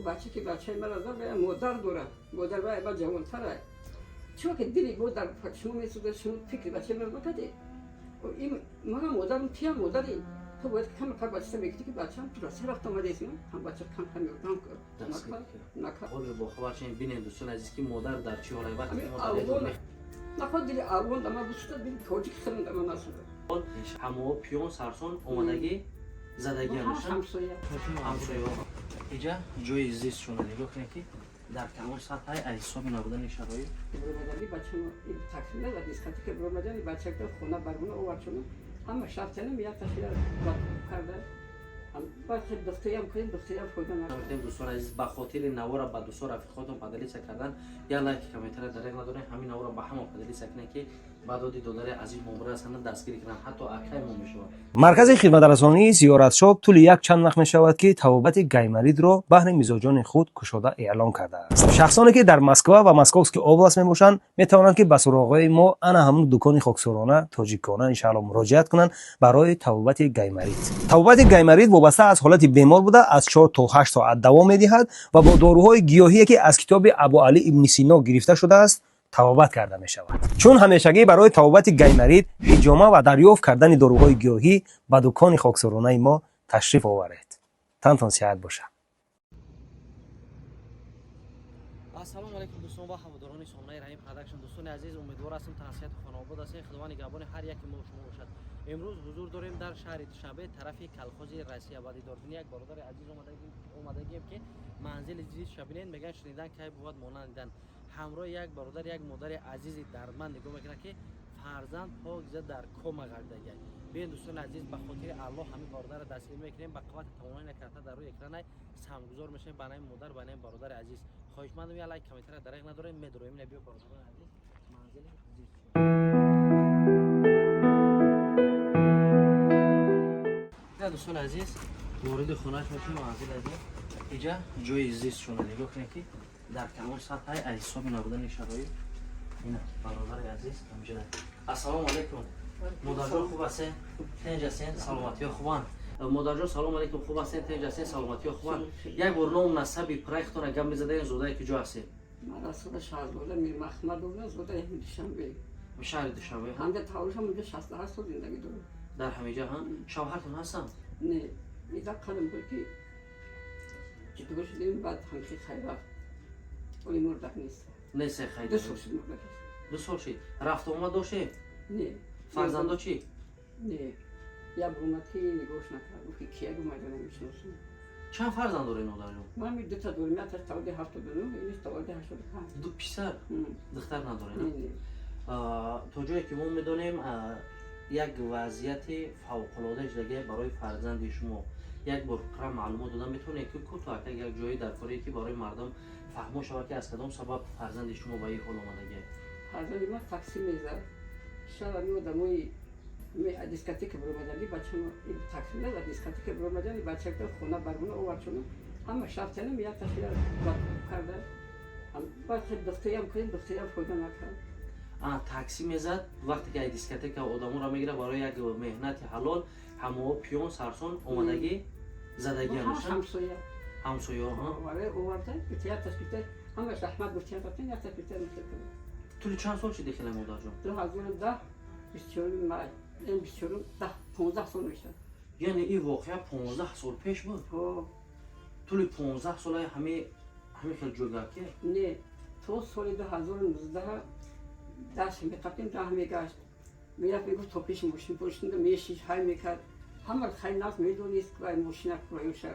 بچه که بچه مرا داره مادر داره مادر باید جوان‌تره چون که دلی مادر شما میسوزه شما فکر بچه مرا بکنید این من مادرم تیم مادری تو باید کم کار بچه میگی که بچه‌م تو راست رفت اومده است هم بچه کم کم میگم نکن حال با خبر شین ببینید دوستان عزیز که مادر در چه حالی وقتی اول نخواد دلی اول دما بسته دلی توجیه خرند دما نسوده همو پیون سرسون اومدگی زدگی همشون همسایه اینجا جای زیست شونه نگاه کنید که در تمام سطح های حساب نبودن شرایط برادری بچه ما این تکمیل و دیسکاتی که برادری بچه که خونه برمونه اومد شونه همه شفتنه میاد تشکیل کرده هم باید دختری هم کنیم دختری هم فایده نکنیم دوستان عزیز به خاطر نوار با دوستان رفیقاتون پدلیسه کردن یا لایک کامنتر دریغ نداره همین نوار با همه پدلیسه کنه که بعد دلار عزیز ممبر هستند دستگیری کنن حتی اکای مو میشود مرکز خدمترسانی زیارتشاب طول یک چند وقت میشود که توابت گیمرید را بهر میزاجان خود کشاده اعلام کرده است. شخصانی که در مسکو و ماسکوفسکی اوبلاست میباشند میتوانند که به سراغ ما انا همون دکان خاکسارانه تاجیکانه ان شاء الله مراجعت کنند برای توابت گیمرید. توابت گیمرید وابسته از حالت بیمار بوده از 4 تا 8 ساعت دوام میدهد و با داروهای گیاهی که از کتاب ابو علی ابن سینا گرفته شده است توابت کرده می شود. چون همیشگی برای توابت گیمرید حجامه و دریافت کردن داروهای گیاهی به دکان خاکسارانه ما تشریف آورید. تنتان صحت باشه. السلام علیکم دوستان و هواداران سامنه رحیم پروداکشن. دوستان عزیز امیدوار هستم تناسیت خانه آباد هستید. خداوند نگهبان هر یک ما شما باشد. امروز حضور داریم در شهر دوشنبه طرف کلخوز رئیسی آبادی داربین. یک برادر عزیز اومدگیم که منزل جدید شبینین میگن شنیدن که بود مانندن همراه یک برادر یک مادر عزیز دردمند نگاه میکنه که فرزند پاکیزه در کما گردیده. ببین دوستان عزیز به خاطر الله همین برادر را دستگیر میکنیم به قوت توانایی نکرده در روی اکران سمگذار میشه به نام مادر به نام برادر عزیز. خواهشمندم یا لایک کامنت دریغ نداریم میدرویم نبی برادر عزیز منزل جدید دوستان عزیز وارد خونه شدیم منزل عزیز اینجا جای زیست شونه نگاه کنید که در تمام سطح های حساب نبودن شرایط اینا برادر عزیز همینجا. السلام علیکم مادر جان خوب هستین؟ تنج هستین؟ سلامتی ها خوبن؟ مادر جان سلام علیکم خوب هستین؟ تنج هستین؟ سلامتی ها خوبن؟ یک بار نام نسبی پرایختون گم بزدین زوده که جا هستین؟ من رسول شهرزاده میر محمد بوده زوده دوشنبه شهر دوشنبه همه تاولش هم اونجا 68 سال زندگی دارم در همینجا ها شوهرتون هستن؟ نه ایده قدم بود که چطور شدیم بعد همچه خیلی رفت ولی مردک نیست نیست خیلی 2 سال شد مردک است 2 سال شد رفت اومد داشته؟ نه فرزندا چی؟ نه یا اومد که نگاهش نکرد گفت که کیه اومده نمیشناسم چند فرزند دارین مادر جان؟ من 2 تا دارم یک تا تولد 79 اینش تولد 85 دو پسر دختر ندارین؟ نه تا جایی که ما میدونیم یک وضعیت فوق العاده دیگه برای فرزند شما یک بار قرار معلومات دادن میتونه که کوتاه یک جایی در کاری که برای مردم فهمو شود که از کدام سبب فرزند شما به این حال اومده. فرزند ما تاکسی میزد شب می آدمای می دیسکوتک برو مدلی بچه ما این تاکسی نه دیسکوتک برو مدلی بچه که خونه برمونه اومد شونه همه شفتنه میاد تشکیل کرده هم باید دختری هم کنیم دختری هم فایده نکرد تاکسی میزد وقتی که دیسکوتک آدمو را میگیره برای یک مهنت حلال همو پیون سرسون اومدگی زدگی همسایه ها آره اومده که تیاتر تشکیل همه رحمت گفتن تا تین تشکیل میشه تو چند سال شده خیلی مادر جان؟ 2010 24 مای این 24 15 سال میشه یعنی این واقعا 15 سال پیش بود؟ طول 15 سال همه خیلی جوگاکی؟ نه تو سال 2019 دست میقفتیم راه میگشت میرفت میگفت تو پیش ماشین پشتنده میشیش های میکرد همه خیلی ناز میدونیست که ماشین کنیوشه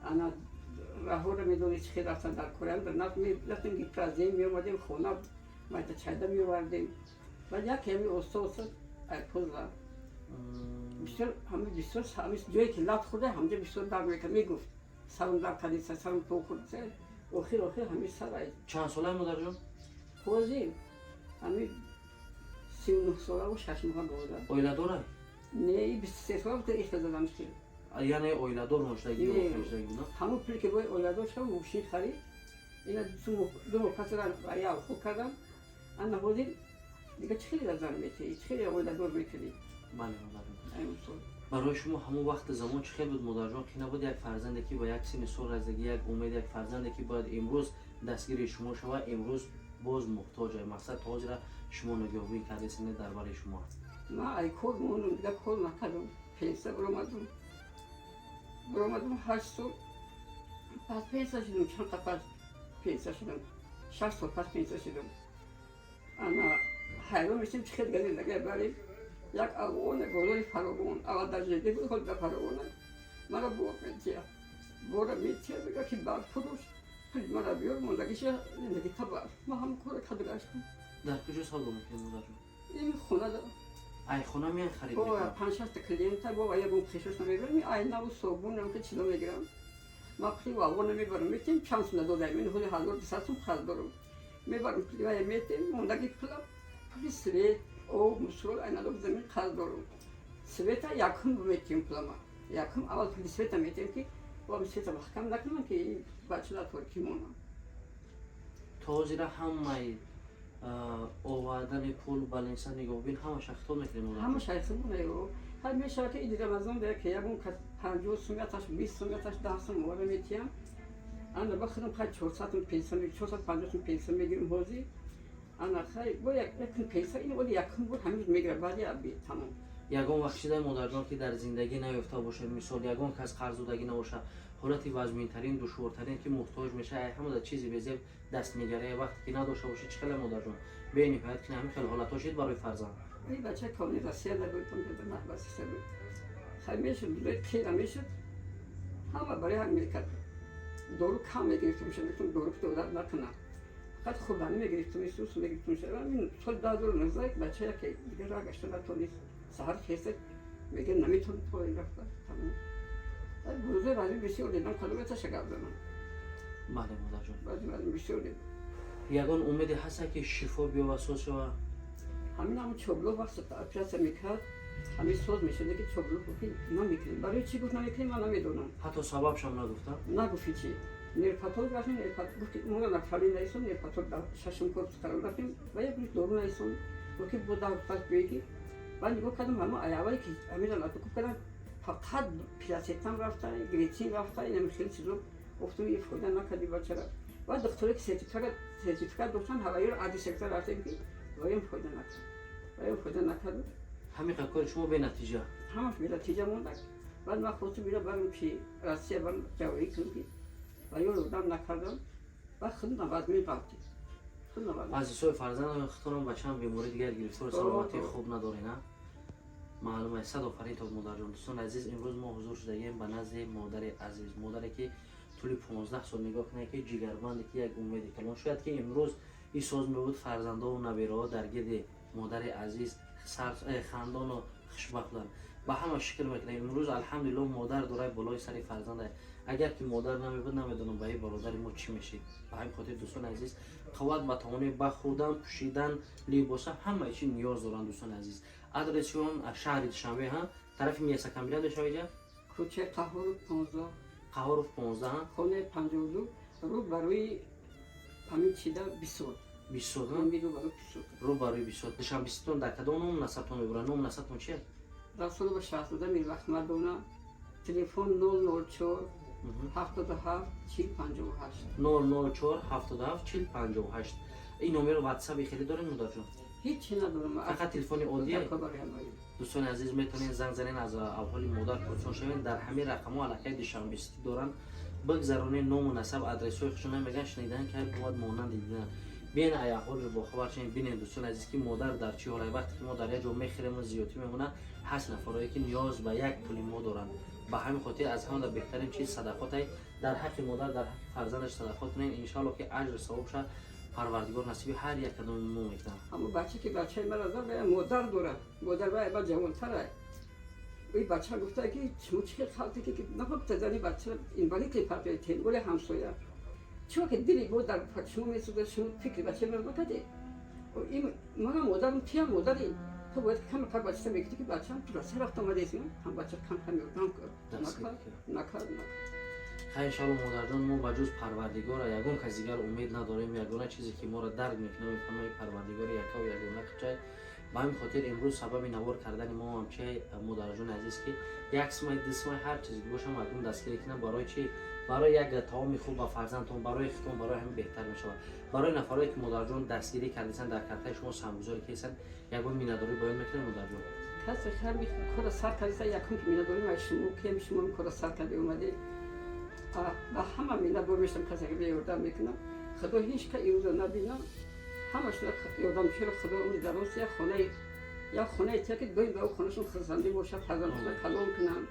انا راه رو میدونیست خیلی رفتن در کره در ناز میرفتیم که پرازیم میومدیم خونه مایت چایده میوردیم و یک کمی اوستا ایپوزلا بیشتر همه بیشتر همه جایی که لات خورده همه بیشتر در میکرد میگفت سرم در کلیسه سرم تو خورده آخر همه سر چند ساله مادر جان؟ خوزیم همه 39 ساله و 6 ماه بوده اویله داره؟ نه 23 ساله بود که ایش دادم شد یعنی اویله دار نوشتگی و خیشتگی بوده؟ همون پلی که باید اویله دار شد موشین خرید اینا دو مکس را برای خوب کردم انا بودیم دیگه چه خیلی لازم میتی چه خیلی اویله دار میکنی بله مادر جان برای شما همون وقت زمان چه خیلی بود مادر جان که نبود یک فرزندی که با یک سن سال رسیدگی یک امید یک فرزندی که باید امروز دستگیر شما شود امروز باز محتاج است مقصد تاج را شما نگهبانی کردید سن درباره شما ما ای کور مونم دیگه کور نکردم پیسه برآمدم 8 سال پس پیسه شدم چند تا پس پیسه شدم 6 سال پس پیسه شدم انا حیران میشم چه خیلی دیگه برای یک آقایون گلای فراوان اول در جدی بود خود در فراوان مرا بور میتیه بگه که بعد فروش مرا بیار موندگیش زندگی تبار ما هم کار کرده گشتیم در کجا سال بود که مادر جان این خونه دارم ای خونه میان خرید با میکنم 5 6 تا کلینت با یه بون خشوش نمیگیرم این آینه و صابون هم که چیزا میگیرم ما خیلی واقعا نمیبرم میتیم چانس ندادم این خود 1200 خرج دارم میبرم دیگه میتیم موندگی پول سری او مسئول اینا رو زمین خرج دارم سویتا یکم میتیم پلما یکم اول پول سویتا میتیم که با سویتا محکم نکنم که این بچه را ترکی مونم تاج را همه آوردن پول بالانس نگهبین همه شخصا میکنیم همه شخصا مونه رو همیشه که این رمضان ده که یکم 50 سومیتاش 20 سومیتاش 10 سوم وارد میتیم انا بخرم خیلی 400 پیسه می 450 پیسه میگیرم بازی انا خیلی با یک پیسه این ولی یکم بود همیشه میگیره بعدی ابی تمام یگان وقت شده مادر جان که در زندگی نیفته باشه مثال یگان کس قرضدادگی نباشه حالت وزمین ترین دشوارترین که محتاج میشه همه در چیزی بزیب دست میگیره وقتی که نداشته باشه چقدر مادر جان به نهایت که همین خیلی حالت شد برای فرزند این بچه کاملی رسیده بودم که در واسه بود خیلی میشد بود که نمیشد همه برای هم میکرد دورو کم میگرفتم میتونم دورو که دولت نکنم فقط خوبانی میگرفتم سوس میگرفتم شد این سال 2019 بچه که دیگه راه گشته نتونست سهر خیسته میگه نمیتونم تو این رفت تمام بروزه بعدی بسیار دیدم کلومتر شگرد دارم بله مادر جان بعدی بسیار دیدم یگان امیدی هست که شفا بیا و سوز شود همین هم چوبلو وقت اپریس میکرد همین سوز میشده که چوبلو بکنی نمیکنیم برای چی گفت نمیکنیم من نمیدونم حتی سببش هم نگفتم نگفتی چی نیرپاتول رفتیم نیرپاتول گفتی ما نفری نیستم نیرپاتول ششم کورس قرار رفتیم و یک دورو نیستم گفتی بود پس بیگی بعد نگاه کردم همه ایاولی که همین الان تو کردن فقط پیراسیتام رفته گریتین رفته این خیلی چیزو گفتم یه فایده نکردی بچه را بعد دکتری که سرتیفیکات داشتن هوایی رو عادی سکتر رفتیم که وایم فایده نکرد همین کار شما به نتیجه همش به نتیجه موند بعد ما خودم میرم برم پی روسیه برم جوایی کنم و یه رو نکردم و خودم نواز می‌پاتی عزیزای فرزند خودم بچه‌ام بیماری دیگر گرفتار سلامتی خوب نداره نه معلومه صد آفرین تا مادر جان دوستان عزیز امروز ما حضور شده ایم به نزد مادر عزیز مادری که طول 15 سال نگاه کنه که جگربند که یک امید کلان شاید که امروز این ساز میبود فرزنده و نویرها در گرد مادر عزیز خندان و خوشبخت بودند به همه شکر میکنه امروز الحمدلله مادر داره بالای سر فرزنده اگر که مادر نمیبود نمیدونم به برادر ما چی میشه به همین خاطر دوستان عزیز قوت به توانه بخوردن پوشیدن لباس همه چی نیاز دارن دوستان عزیز ادرسیون شهر دوشنبه ها طرف میسا کاملا دوشنبه کوچه قهور 15 قهور 15 خونه 52 رو برای همین چیزا 20 20 من بیرو برای 20 رو برای 20 دوشنبه 20 در کدوم نسبتون میبرن نام نسبتون چیه رسول به شهزاده میر وقت مردونه تلفن 004 77 4058 004 77 4058 این نمره واتساپ خیلی دارین مادر جان هیچی ندارم فقط تلفن عادیه دوستان عزیز میتونین زنگ زنین از اول مادر پرسون شوین در همین رقم‌ها علاقه دوشنبه دارن بگذرونین نام و نسب آدرس خودشون میگن شنیدن که بود مانند دیدن بین ایاحول رو با خبر شین ببینید دوستان عزیز که مادر در چه حالی وقتی که ما در یه جا میخریم زیاتی میمونه 8 نفرایی که نیاز به یک پول ما دارن به همین خاطر از همه بهترین چیز صدقات در حق مادر در حق فرزندش صدقات کنین ان شاء الله که اجر ثواب شه پروردگار نصیب هر یک کدوم ما میکنه اما بچه که بچه مرا به مادر داره مادر با جوان‌تره این بچه گفته که شما چه خاطری که نخواد زنی بچه این ولی که پرده تنگول همسایه چون که دلی بود در شما میسوده شما فکر بچه مرا بکده این من مادرم تیم مادری تو باید کم کار بچه میگفتی که بچه‌م تو راسته رفت اومده است هم بچه کم میگفتم نکرد خیر انشاءالله مادر جان ما بجز پروردگار یگان کس دیگر امید نداریم یگانه چیزی که ما را درک میکنه میفهمه پروردگار یکا و یگانه خدای ба ҳамин хотир имрӯз сабаби навор кардани мо ҳамчи модарҷони азиз ки як смай ду смай ҳар чиз боша мардум дастгирӣ кунанд барои чи барои як таоми хуб ба фарзандтон барои хитон барои ҳамин беҳтар мешавад. Барои нафароне ки модарҷон дастгирӣ кардасан дар картаи шумо самгузорӣ кардасан ягон миннатдорӣ баён мекунед модарҷон? کسی خیلی خود سر کردی یکم که مینا داریم شما کیم شما خود سر کردی اومدی و همه مینا دور میشم کسی که بیاردم میکنم خدا هیچ که ایرو نبینم همش یادم چرا خدا اون درست یا خونه تیه که دوی به اون خونهشون خزنده باشه فرزندشون کلام کنم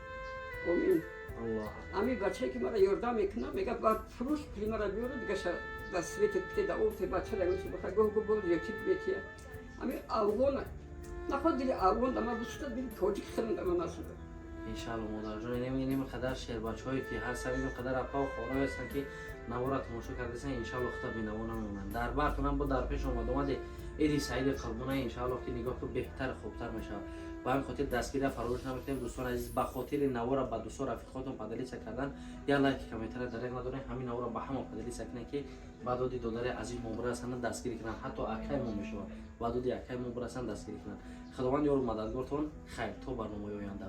امین الله امی بچه که مرا یاردم میکنم میگه با فروش پلی مرا بیاره دیگه شد دستویت پتی دا اوت بچه لگوشی بخواه گوه گوه بود یکی بیتیه امی افغانه نخواد دل افغان دما بسته دل توجیک خیلی دما نسوده иншалло модарҷон неми қадар шербачҳое ки ҳастанд ин қадар апа ва хораҳое ҳастанд ки навора тамошо кардасан иншалло хита бинавор намонанд дар бартонам бо дар пеш омад омади иди саиди қурбона иншалло ки нигоҳ ку беҳтар хубтар мешавад ба ҳамин хотир дастгирия фаромӯш намекунем дӯстон азиз ба хотири навора ба дӯстон рафиқотон падалиса кардан як лайки комментария дарек надорем ҳамин навора ба ҳама падалиса кунем ки ба доди додари азиз мобур ҳастанд дастгирӣ кунанд ҳатто акай мо мешавад ба доди акай мобур ҳастанд дастгирӣ кунанд худованд ёру мададгортон хайр то барномаи оянда.